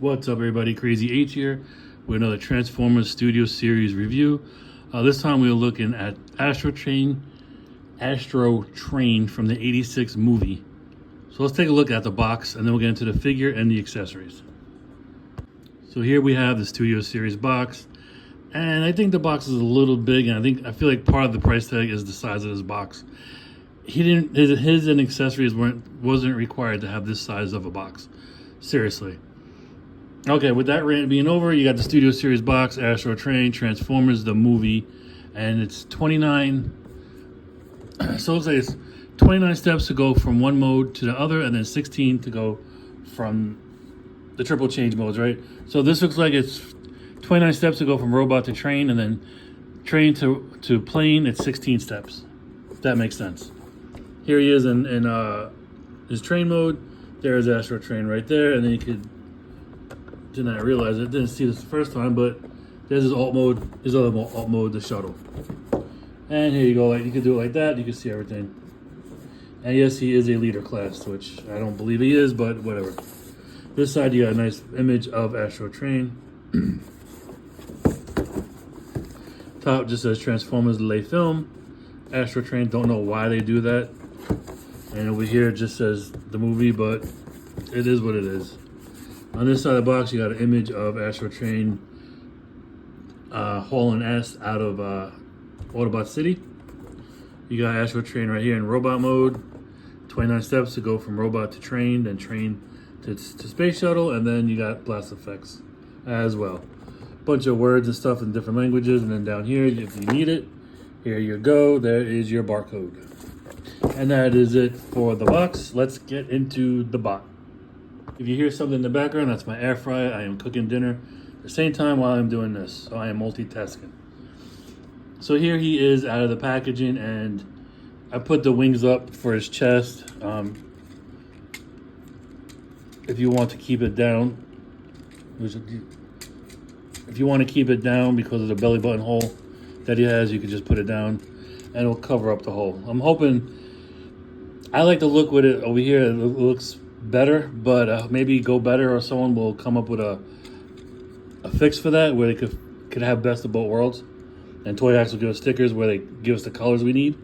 What's up, everybody? Crazy H here with another Transformers Studio Series review. This time we are looking at Astrotrain from the '86 movie. So let's take a look at the box, and then we'll get into the figure and the accessories. So here we have the Studio Series box, and I think the box is a little big, and I feel like part of the price tag is the size of this box. His and accessories wasn't required to have this size of a box. Seriously. Okay, with that rant being over, you got the Studio Series box, Astrotrain, Transformers, the movie, and it's 29. So it looks like it's 29 steps to go from one mode to the other, and then 16 to go from the triple change modes, right? So this looks like it's 29 steps to go from robot to train, and then train to plane, it's 16 steps. If that makes sense. Here he is in his train mode. There's Astrotrain right there, and then you could. Did not realize it. Didn't see this the first time, but there's his alt mode, his other alt mode, the shuttle. And here you go. Like you can do it like that. You can see everything. And yes, he is a leader class, which I don't believe he is, but whatever. This side, you got a nice image of Astrotrain. Top just says Transformers Delay Film. Astrotrain, don't know why they do that. And over here it just says the movie, but it is what it is. On this side of the box, you got an image of Astrotrain hauling ass out of Autobot City. You got Astrotrain right here in robot mode. 29 steps to go from robot to train, then train to space shuttle, and then you got blast effects as well. Bunch of words and stuff in different languages, and then down here, if you need it, here you go. There is your barcode. And that is it for the box. Let's get into the box. If you hear something in the background, that's my air fryer. I am cooking dinner at the same time while I'm doing this. So I am multitasking. So here he is out of the packaging, and I put the wings up for his chest. If you want to keep it down, because of the belly button hole that he has, you can just put it down and it'll cover up the hole. I'm hoping, I like the look with it over here. It looks better, but maybe go better, or someone will come up with a fix for that where they could have best of both worlds, and Toy Hacks will give us stickers where they give us the colors we need,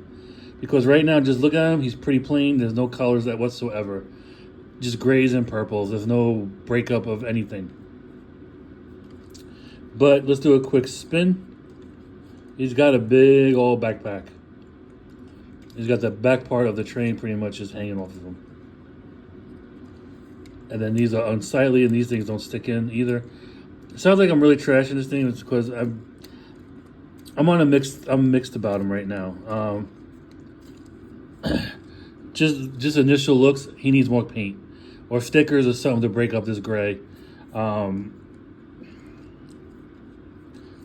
because right now, just look at him, he's pretty plain. There's no colors that whatsoever, just grays and purples. There's no breakup of anything. But let's do a quick spin. He's got a big old backpack. He's got the back part of the train pretty much just hanging off of him. And then these are unsightly, and these things don't stick in either. It sounds like I'm really trashing this thing. It's because I'm mixed about him right now. Just initial looks, he needs more paint or stickers or something to break up this gray.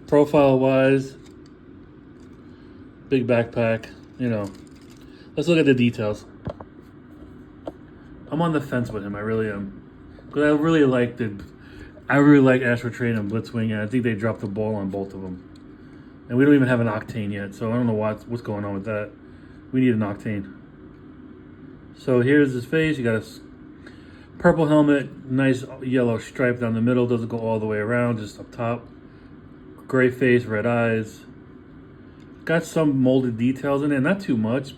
Profile wise, big backpack. Let's look at the details. I'm on the fence with him. I really am, because I really like Astrotrain and Blitzwing, and I think they dropped the ball on both of them. And we don't even have an Octane yet, so I don't know what's going on with that. We need an Octane. So here's his face. You got a purple helmet, nice yellow stripe down the middle. Doesn't go all the way around, just up top. Gray face, red eyes. Got some molded details in it, not too much.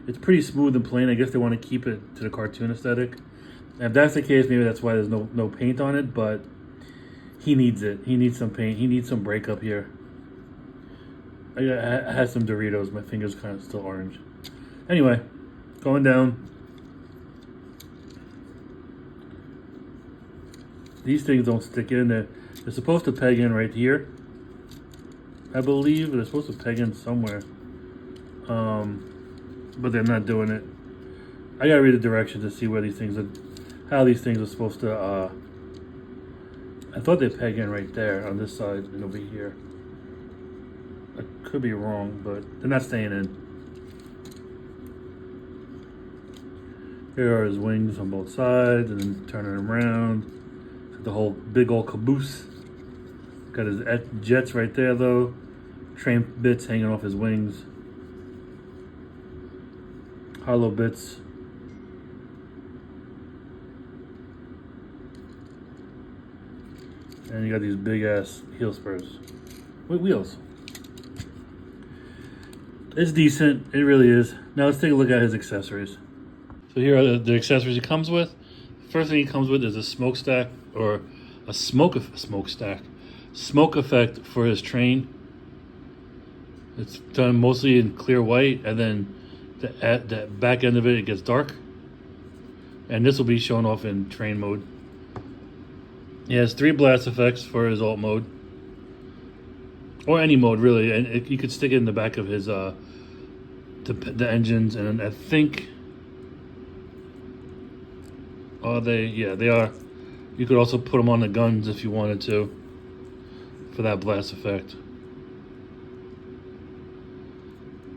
It's pretty smooth and plain. I guess they want to keep it to the cartoon aesthetic. And if that's the case, maybe that's why there's no paint on it, but he needs it. He needs some paint. He needs some breakup here. I had some Doritos. My finger's kind of still orange. Anyway, going down. These things don't stick in. They're supposed to peg in right here. I believe they're supposed to peg in somewhere. But they're not doing it. I gotta read the directions to see where these things are, how these things are supposed to, I thought they peg in right there on this side and over here. I could be wrong, but they're not staying in. Here are his wings on both sides, and then turning them around. The whole big old caboose. Got his jets right there though. Train bits hanging off his wings. Hollow bits. And you got these big ass heel spurs with wheels. It's decent, it really is. Now let's take a look at his accessories. So here are the accessories he comes with. First thing he comes with is a smokestack, or a smoke effect for his train. It's done mostly in clear white, and then at the back end of it gets dark. And this will be shown off in train mode. He has 3 blast effects for his alt mode, or any mode really, and you could stick it in the back of his the engines. And I think, they are. You could also put them on the guns if you wanted to, for that blast effect.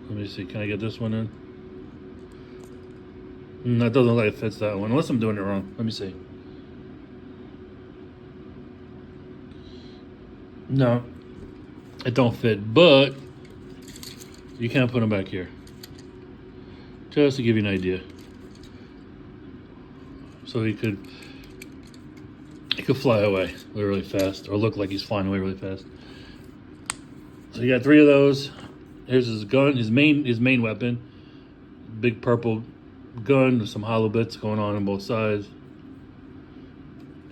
Let me see, can I get this one in? That doesn't look like it fits that one, unless I'm doing it wrong. Let me see. No, it don't fit, but you can put them back here. Just to give you an idea. So he could fly away really fast, or look like he's flying away really fast. So you got 3 of those. Here's his gun, his main weapon. Big purple gun with some hollow bits going on both sides.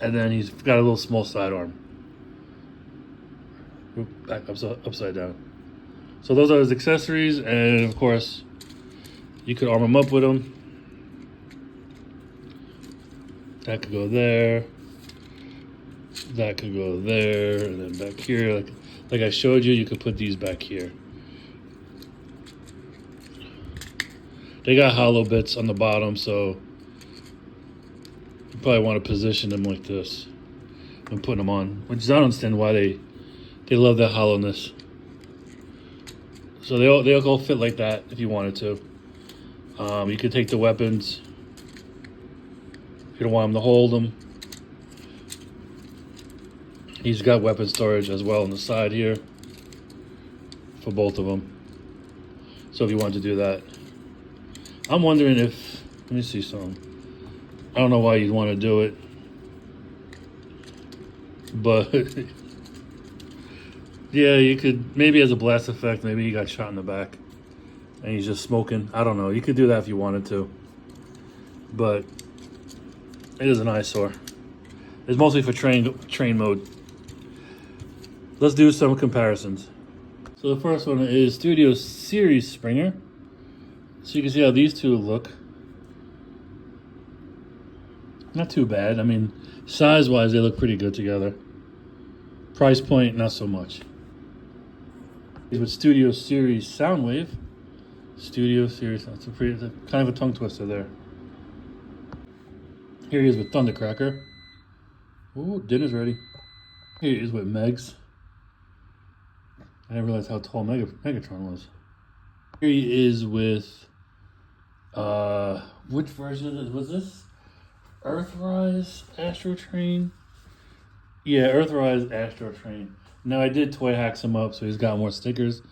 And then he's got a little small sidearm. Back upside down. So those are his accessories, and of course, you could arm him up with them. That could go there. That could go there, and then back here, like I showed you, you could put these back here. They got hollow bits on the bottom, so you probably want to position them like this when putting them on. Which I don't understand why they love that hollowness. So they all fit like that if you wanted to. You could take the weapons if you don't want them to hold them. He's got weapon storage as well on the side here for both of them. So if you want to do that. I'm wondering if, let me see something. I don't know why you'd want to do it, but yeah, you could, maybe as a blast effect, maybe he got shot in the back and he's just smoking. I don't know. You could do that if you wanted to, but it is an eyesore. It's mostly for train mode. Let's do some comparisons. So the first one is Studio Series Springer. So you can see how these two look. Not too bad. I mean, size-wise, they look pretty good together. Price point, not so much. With Studio Series Soundwave. Studio Series, that's kind of a tongue twister there. Here he is with Thundercracker. Ooh, dinner's ready. Here he is with Megs. I didn't realize how tall Megatron was. Here he is with, which version was this? Earthrise Astrotrain? Yeah, Earthrise Astrotrain. Now I did toy hacks him up, so he's got more stickers.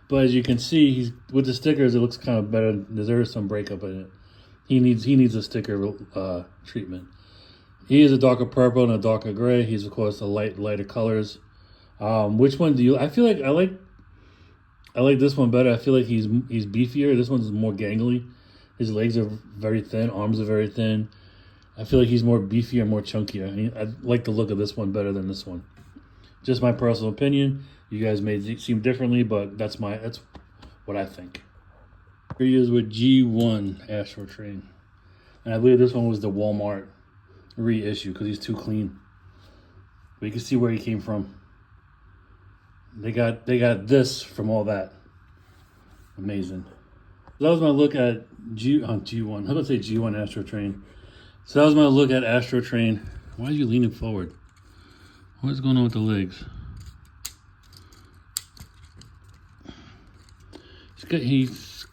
But as you can see, he's with the stickers, it looks kind of better. There is some breakup in it. He needs a sticker treatment. He is a darker purple and a darker gray. He's of course a lighter colors. Which one do you? I feel like I like this one better. I feel like he's beefier. This one's more gangly. His legs are very thin. Arms are very thin. I feel like he's more beefier, more chunkier. I like the look of this one better than this one. Just my personal opinion. You guys may seem differently, but that's what I think. Here he is with G1 Astrotrain, and I believe this one was the Walmart reissue because he's too clean. But you can see where he came from. They got this from all that. Amazing. So that was my look at G1. How about say G1 Astrotrain? So that was my look at Astrotrain. Why are you leaning forward? What's going on with the legs? He's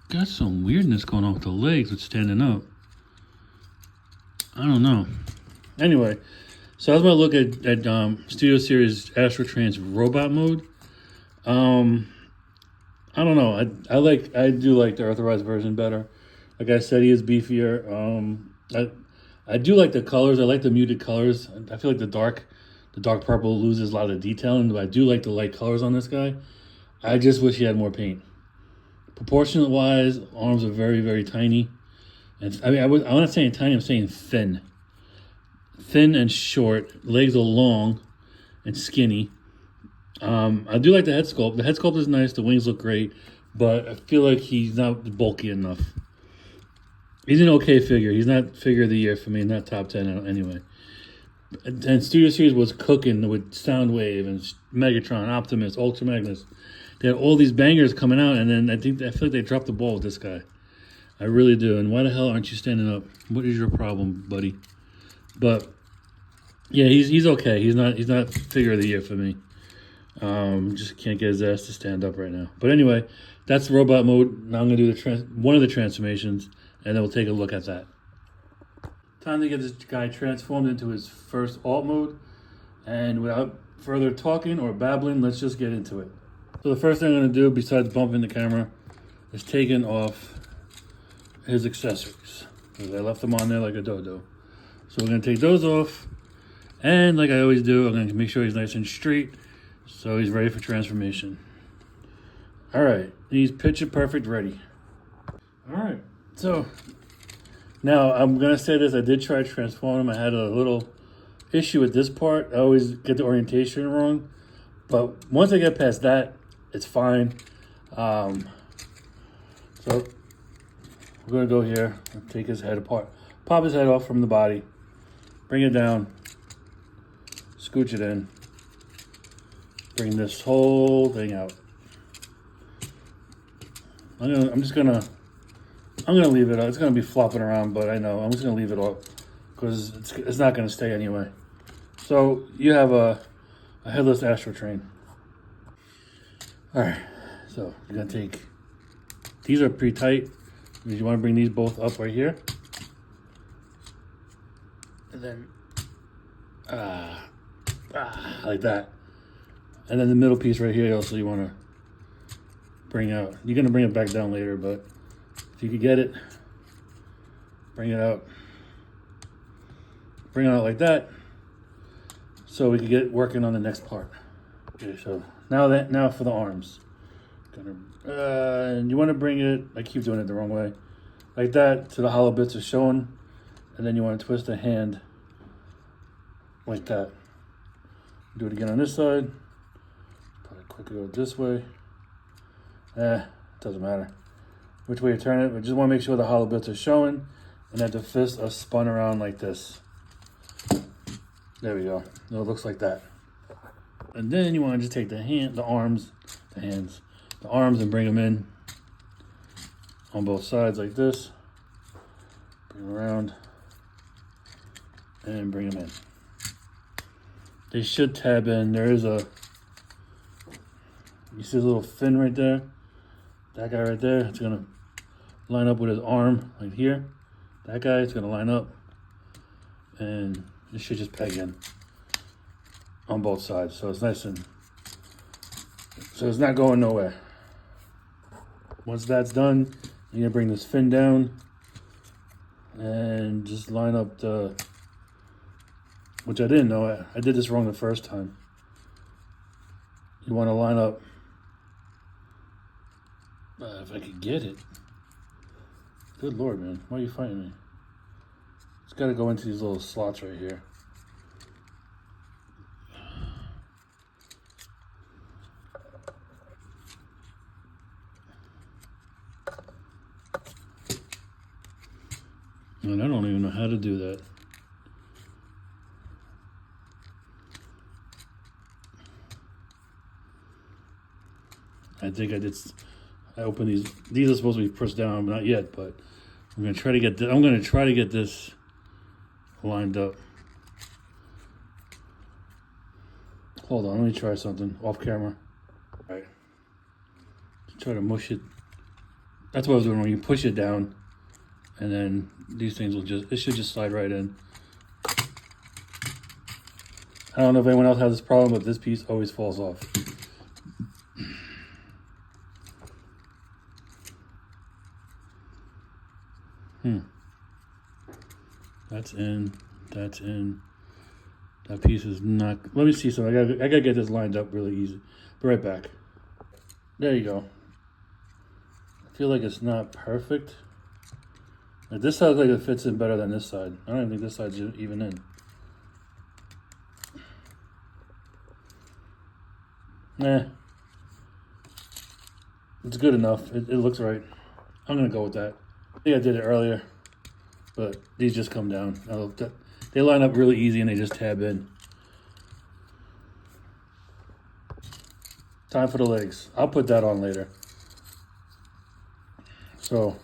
got some weirdness going on with the legs with standing up. I don't know. Anyway, so that was my look at Studio Series Astrotrain's robot mode. I don't know. I do like the Earthrise version better. Like I said, he is beefier. I do like the colors. I like the muted colors. I feel like the The dark purple loses a lot of detailing, but I do like the light colors on this guy. I just wish he had more paint. Proportionate wise, arms are very, very tiny. And I mean, I'm not saying tiny, I'm saying thin. Thin and short. Legs are long and skinny. I do like the head sculpt. The head sculpt is nice. The wings look great. But I feel like he's not bulky enough. He's an okay figure. He's not figure of the year for me. Not top 10 anyway. And Studio Series was cooking with Soundwave and Megatron, Optimus, Ultra Magnus. They had all these bangers coming out, and then I feel like they dropped the ball with this guy. I really do. And why the hell aren't you standing up? What is your problem, buddy? But yeah, he's okay. He's not figure of the year for me. Just can't get his ass to stand up right now. But anyway, that's robot mode. Now I'm gonna do one of the transformations, and then we'll take a look at that. Time to get this guy transformed into his first alt mode. And without further talking or babbling, let's just get into it. So the first thing I'm going to do, besides bumping the camera, is taking off his accessories. Because I left them on there like a dodo. So we're going to take those off. And like I always do, I'm going to make sure he's nice and straight. So he's ready for transformation. Alright, he's picture perfect ready. Alright, so now I'm going to say this. I did try to transform him. I had a little issue with this part. I always get the orientation wrong. But once I get past that, it's fine. So we're going to go here and take his head apart. Pop his head off from the body. Bring it down. Scooch it in. Bring this whole thing out. I'm just going to leave it. It's going to be flopping around, but I know. I'm just going to leave it up because it's not going to stay anyway. So you have a headless Astrotrain. All right, so you're going to take, these are pretty tight. You want to bring these both up right here. And then, like that. And then the middle piece right here also you want to bring out. You're going to bring it back down later, but if you could get it, bring it out. Bring it out like that so we can get working on the next part. Okay, so now for the arms. And you want to bring it, I keep doing it the wrong way, like that to the hollow bits are showing, and then you want to twist the hand like that. Do it again on this side. Probably quicker go this way. Doesn't matter which way you turn it, but just want to make sure the hollow bits are showing and that the fists are spun around like this. There we go. No, it looks like that. And then you want to just take the arms and bring them in on both sides like this. Bring them around and bring them in. They should tab in. There is you see this little fin right there? That guy right there, it's gonna line up with his arm right here. That guy, it's gonna line up. And this should just peg in on both sides. So it's nice and, so it's not going nowhere. Once that's done, you're gonna bring this fin down and just line up which I didn't know, I did this wrong the first time. You wanna line up, if I could get it. Good Lord, man, why are you fighting me? It's gotta go into these little slots right here. And I don't even know how to do that. I think I opened these. These are supposed to be pushed down, but not yet, but I'm gonna try to get this lined up. Hold on, let me try something off camera. All right. Try to mush it. That's what I was doing when you push it down. And then these things it should just slide right in. I don't know if anyone else has this problem, but this piece always falls off. That's in. That piece is not. Let me see. So I gotta get this lined up really easy. Be right back. There you go. I feel like it's not perfect. Like this side looks like it fits in better than this side. I don't even think this side's even in. Nah. It's good enough. It looks right. I'm gonna go with that. I think I did it earlier, but these just come down. They line up really easy and they just tab in. Time for the legs. I'll put that on later. So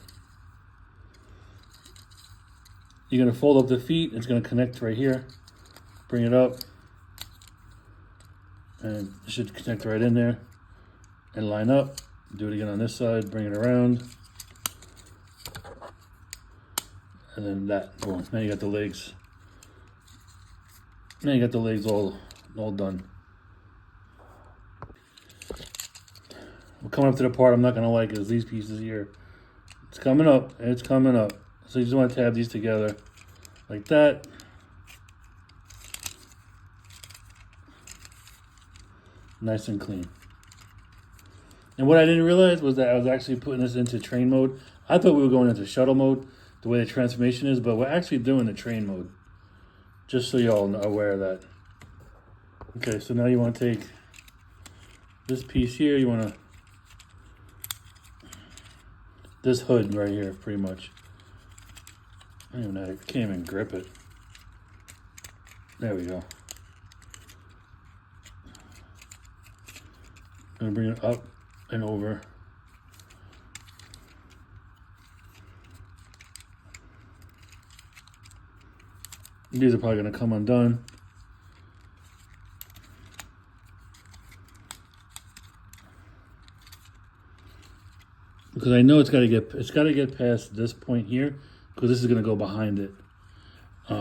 you're gonna fold up the feet. It's gonna connect right here. Bring it up, and it should connect right in there and line up. Do it again on this side. Bring it around, and then that. Boom. Now you got the legs. Now you got the legs all done. We're coming up to the part I'm not gonna like is these pieces here. It's coming up. It's coming up. So you just want to tab these together like that. Nice and clean. And what I didn't realize was that I was actually putting this into train mode. I thought we were going into shuttle mode, the way the transformation is, but we're actually doing the train mode. Just so y'all are aware of that. Okay, so now you want to take this piece here, you want to, this hood right here, pretty much. I don't even know, I can't even grip it. There we go. I'm gonna bring it up and over. These are probably gonna come undone. Because I know it's gotta get past this point here, because this is gonna go behind it. See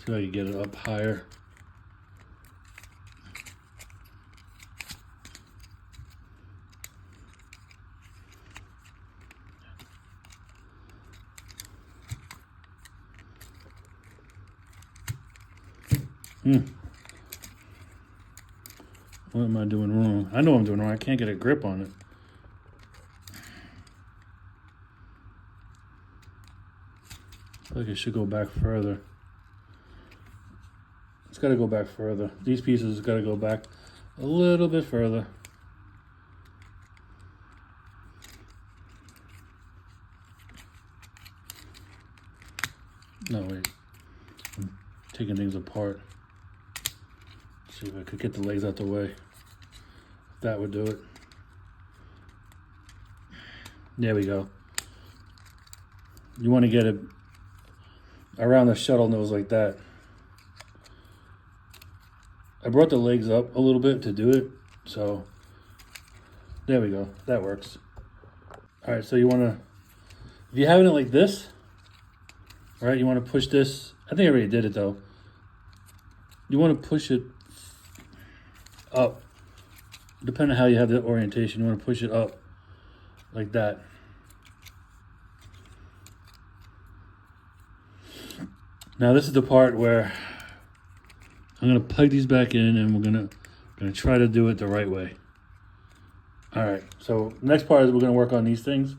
if I can get it up higher. What am I doing wrong? I know I'm doing wrong. I can't get a grip on it. I feel like it should go back further. It's got to go back further. These pieces got to go back a little bit further. No, wait. I'm taking things apart. See if I could get the legs out the way. That would do it. There we go. You want to get it around the shuttle nose like that. I brought the legs up a little bit to do it, so there we go. That works. All right, so you want to, if you're having it like this, all right, you want to push this. I think I already did it though. You want to push it up. Depending on how you have the orientation, you want to push it up like that. Now this is the part where I'm gonna plug these back in, and we're gonna try to do it the right way. All right. So next part is we're gonna work on these things.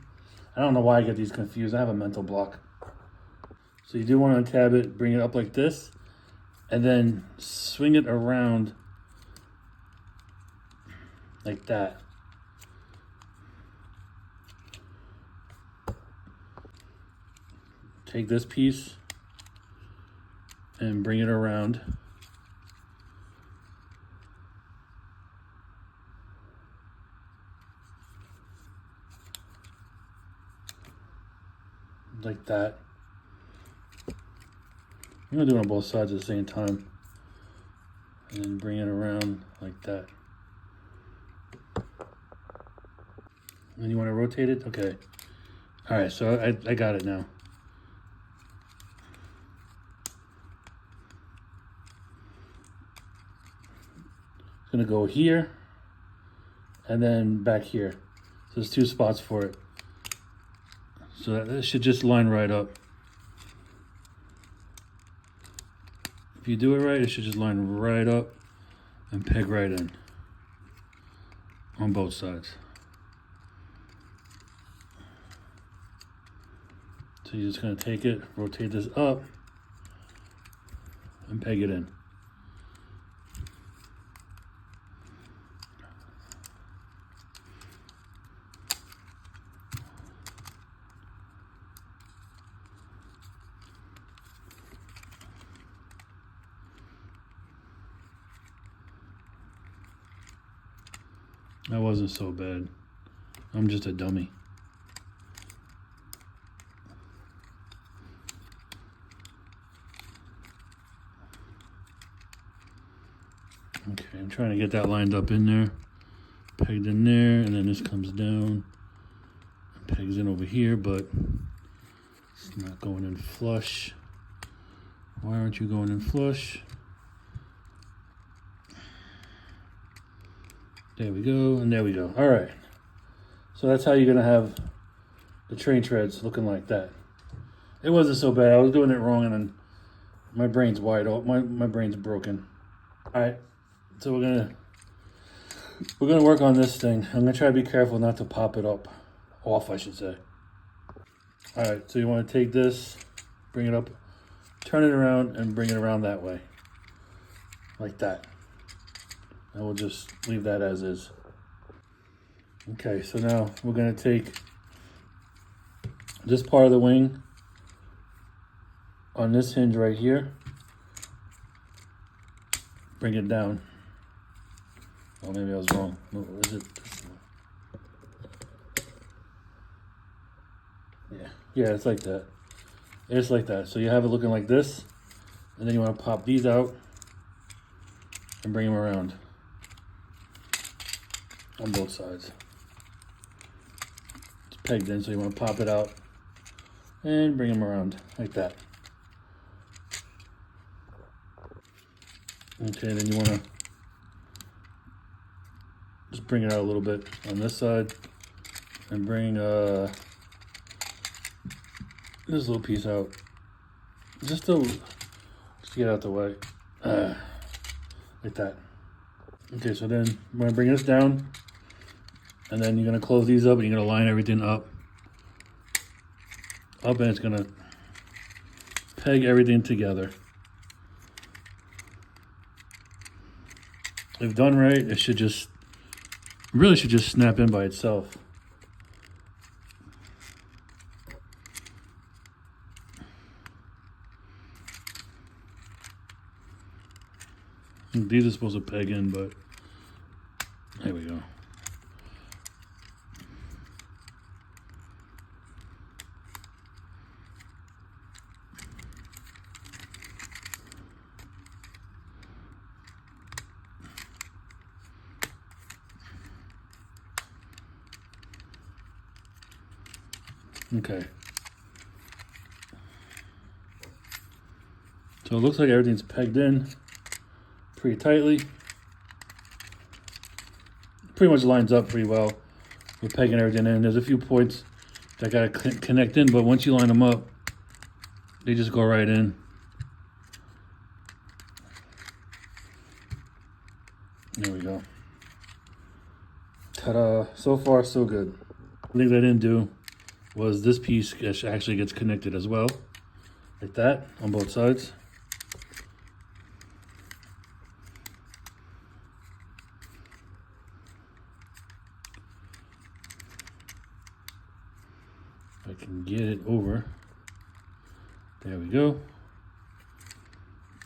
I don't know why I get these confused. I have a mental block. So you do want to tab it, bring it up like this, and then swing it around like that. Take this piece and bring it around. Like that. I'm gonna do it on both sides at the same time. And then bring it around like that. And you want to rotate it? Okay. All right, so I got it now. It's gonna go here and then back here. So there's two spots for it. So that should just line right up. If you do it right, it should just line right up and peg right in on both sides. So you're just gonna take it, rotate this up, and peg it in. That wasn't so bad. I'm just a dummy. Okay, I'm trying to get that lined up in there. Pegged in there, and then this comes down and pegs in over here, but it's not going in flush. Why aren't you going in flush? There we go, and there we go. All right. So that's how you're gonna have the train treads looking like that. It wasn't so bad. I was doing it wrong, and then my brain's wide open. My brain's broken. All right. So we're gonna work on this thing. I'm gonna try to be careful not to pop it off, I should say. All right. So you want to take this, bring it up, turn it around, and bring it around that way, like that. And we'll just leave that as is. Okay, so now we're gonna take this part of the wing on this hinge right here, bring it down. Oh, maybe I was wrong. No, is it this one? Yeah, it's like that. It's like that. So you have it looking like this, and then you want to pop these out and bring them around on both sides. It's pegged in, so you want to pop it out and bring them around like that. Okay, then you want to just bring it out a little bit on this side and bring this little piece out just to get out the way, like that. Okay, so then I'm going to bring this down, and then you're going to close these up, and you're going to line everything up, and it's going to peg everything together. If done right, it should just, really should just snap in by itself. These are supposed to peg in, but there we go. Okay. So it looks like everything's pegged in pretty tightly. Pretty much lines up pretty well. We're pegging everything in. There's a few points that gotta connect in, but once you line them up, they just go right in. There we go. Ta-da! So far, so good. The thing I didn't do was this piece actually gets connected as well, like that, on both sides. If I can get it over. There we go.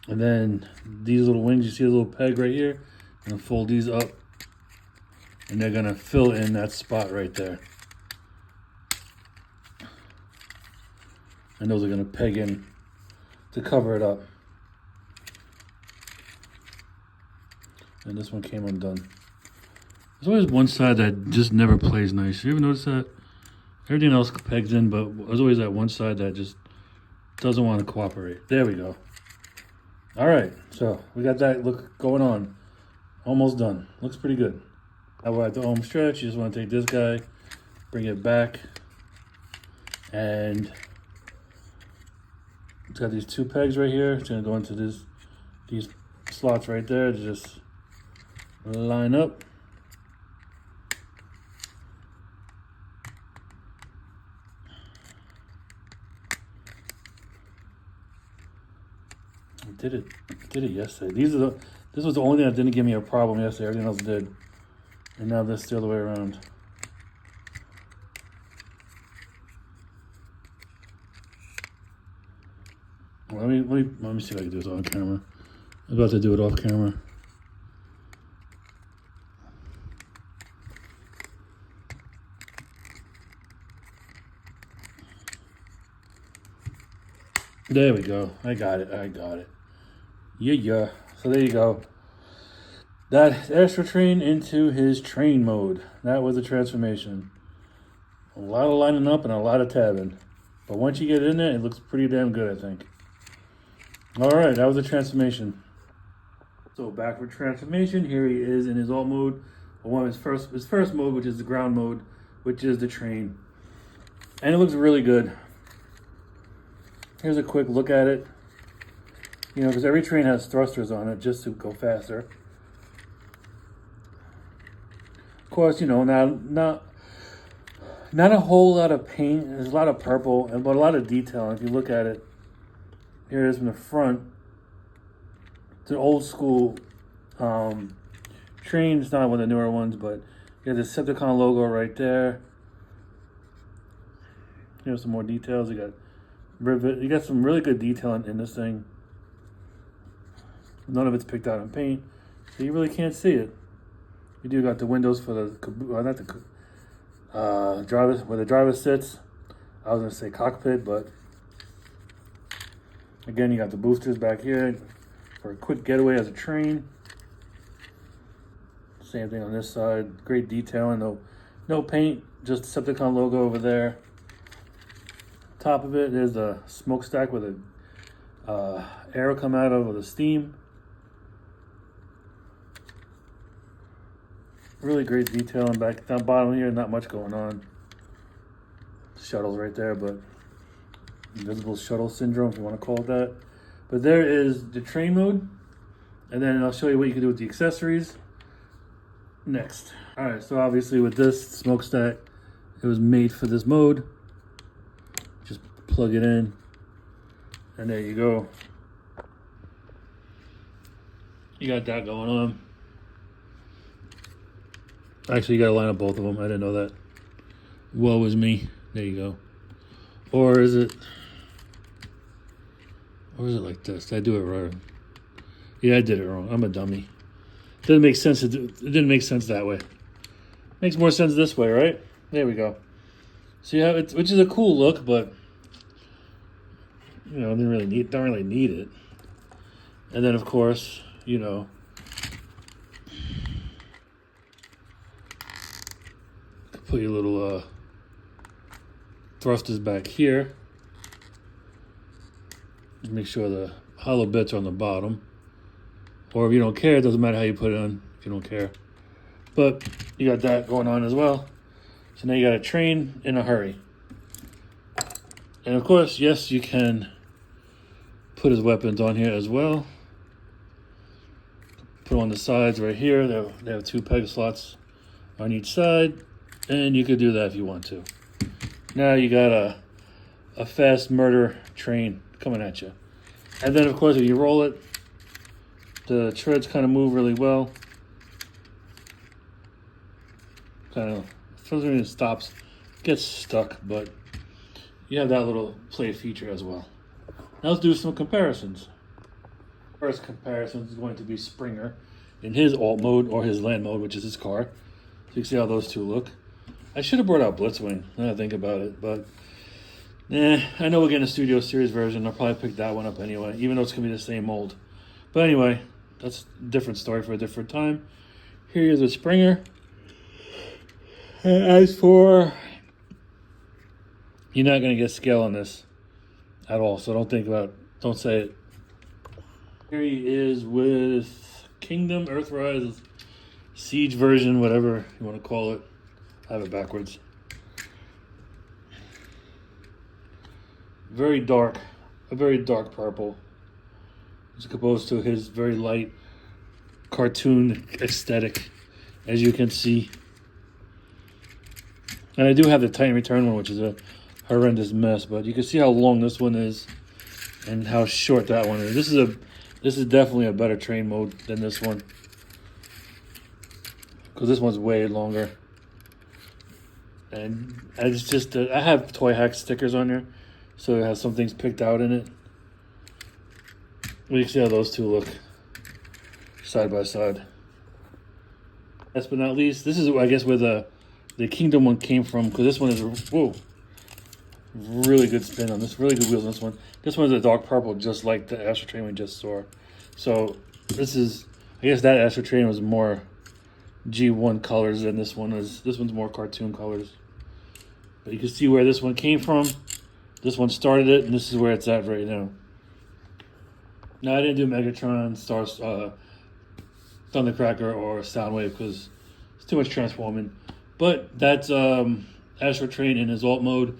And then these little wings, you see a little peg right here? I'm gonna fold these up, and they're gonna fill in that spot right there. And those are gonna peg in to cover it up. And this one came undone. There's always one side that just never plays nice. You ever notice that? Everything else pegs in, but there's always that one side that just doesn't want to cooperate. There we go. All right, so we got that look going on. Almost done. Looks pretty good. Now we're at the home stretch. You just want to take this guy, bring it back, and it's got these two pegs right here. It's going to go into this These slots right there just line up. I did it yesterday. This was the only thing that didn't give me a problem yesterday. Everything else did. And now this the other way around. Let me see if I can do this on camera. I'm about to do it off camera. There we go. I got it. Yeah. So there you go. That Astrotrain into his train mode. That was a transformation. A lot of lining up and a lot of tabbing. But once you get in there, it looks pretty damn good, I think. Alright, that was a transformation. So back for transformation. Here he is in his alt mode. Or one of his first mode, which is the ground mode, which is the train. And it looks really good. Here's a quick look at it. You know, because every train has thrusters on it just to go faster. Of course, you know, not a whole lot of paint. There's a lot of purple, but a lot of detail. If you look at it, here it is from the front. It's an old school train. It's not one of the newer ones, but you have the Decepticon logo right there. Here's some more details. You got rivet. You got some really good detail in this thing. None of it's picked out in paint, so you really can't see it. You do got the windows for the driver, where the driver sits. I was gonna say cockpit, but again, you got the boosters back here for a quick getaway as a train. Same thing on this side. Great detail and no paint, just Decepticon logo over there. Top of it, there's a smokestack with a air come out of with the steam. Really great detail, and back down bottom here, not much going on. Shuttles right there, but invisible shuttle syndrome, if you want to call it that. But there is the train mode, and then I'll show you what you can do with the accessories next. All right, so obviously with this smokestack, it was made for this mode. Just plug it in, and there you go. You got that going on. Actually, you got to line up both of them. I didn't know that. Woe is me. There you go. Or is it like this? Did I do it right? Yeah, I did it wrong. I'm a dummy. Didn't make sense. It didn't make sense that way. Makes more sense this way, right? There we go. So you have it, which is a cool look, but you know, don't really need it. And then of course, you know, put your little thrusters back here. Just make sure the hollow bits are on the bottom. Or if you don't care, it doesn't matter how you put it on if you don't care. But you got that going on as well. So now you got a train in a hurry. And of course, yes, you can put his weapons on here as well. Put them on the sides right here. They have 2 peg slots on each side. And you could do that if you want to. Now you got a fast murder train coming at you. And then, of course, if you roll it, the treads kind of move really well. Kind of, sometimes it stops, gets stuck, but you have that little play feature as well. Now let's do some comparisons. First comparison is going to be Springer in his alt mode or his land mode, which is his car. So you can see how those two look. I should have brought out Blitzwing, now that I think about it, but I know we're getting a Studio Series version. I'll probably pick that one up anyway, even though it's going to be the same mold. But anyway, that's a different story for a different time. Here is a Springer. As for, you're not going to get scale on this at all, so don't say it. Here he is with Kingdom, Earthrise, Siege version, whatever you want to call it. I have it backwards. A very dark purple. as opposed to his very light cartoon aesthetic, as you can see. And I do have the Titan Return one, which is a horrendous mess, but you can see how long this one is and how short that one is. This is definitely a better train mode than this one, because this one's way longer. And it's just I have Toy Hack stickers on there, so it has some things picked out in it. We can see how those two look side by side. Last but not least, this is, I guess, where the Kingdom one came from, because this one is, whoa, really good spin on this, really good wheels on this one. This one is a dark purple, just like the Astrotrain we just saw. So this is, I guess that Astrotrain was more G1 colors than this one is. This one's more cartoon colors. But you can see where this one came from. This one started it, and this is where it's at right now. Now, I didn't do Megatron, Thundercracker, or Soundwave because it's too much transforming. But that's Astrotrain in his alt mode.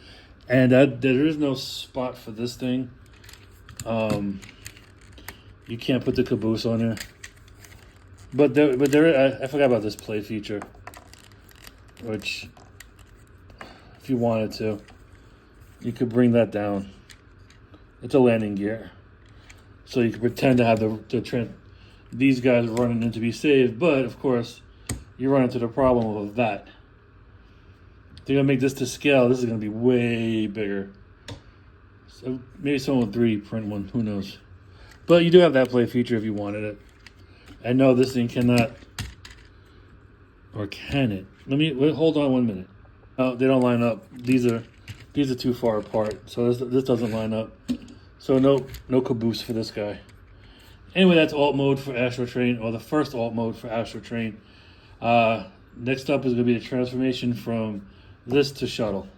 And there is no spot for this thing. You can't put the caboose on there. But I forgot about this play feature, which, if you wanted to, you could bring that down. It's a landing gear, so you could pretend to have these guys running in to be saved. But of course, you run into the problem of that. If they're gonna make this to scale, this is gonna be way bigger. So maybe someone will 3D print one. Who knows? But you do have that play feature if you wanted it. I know this thing cannot, or can it? Hold on 1 minute. Oh, they don't line up. These are too far apart, so this doesn't line up. So no caboose for this guy. Anyway, that's alt mode for Astrotrain, or the first alt mode for Astrotrain. Next up is going to be the transformation from this to Shuttle.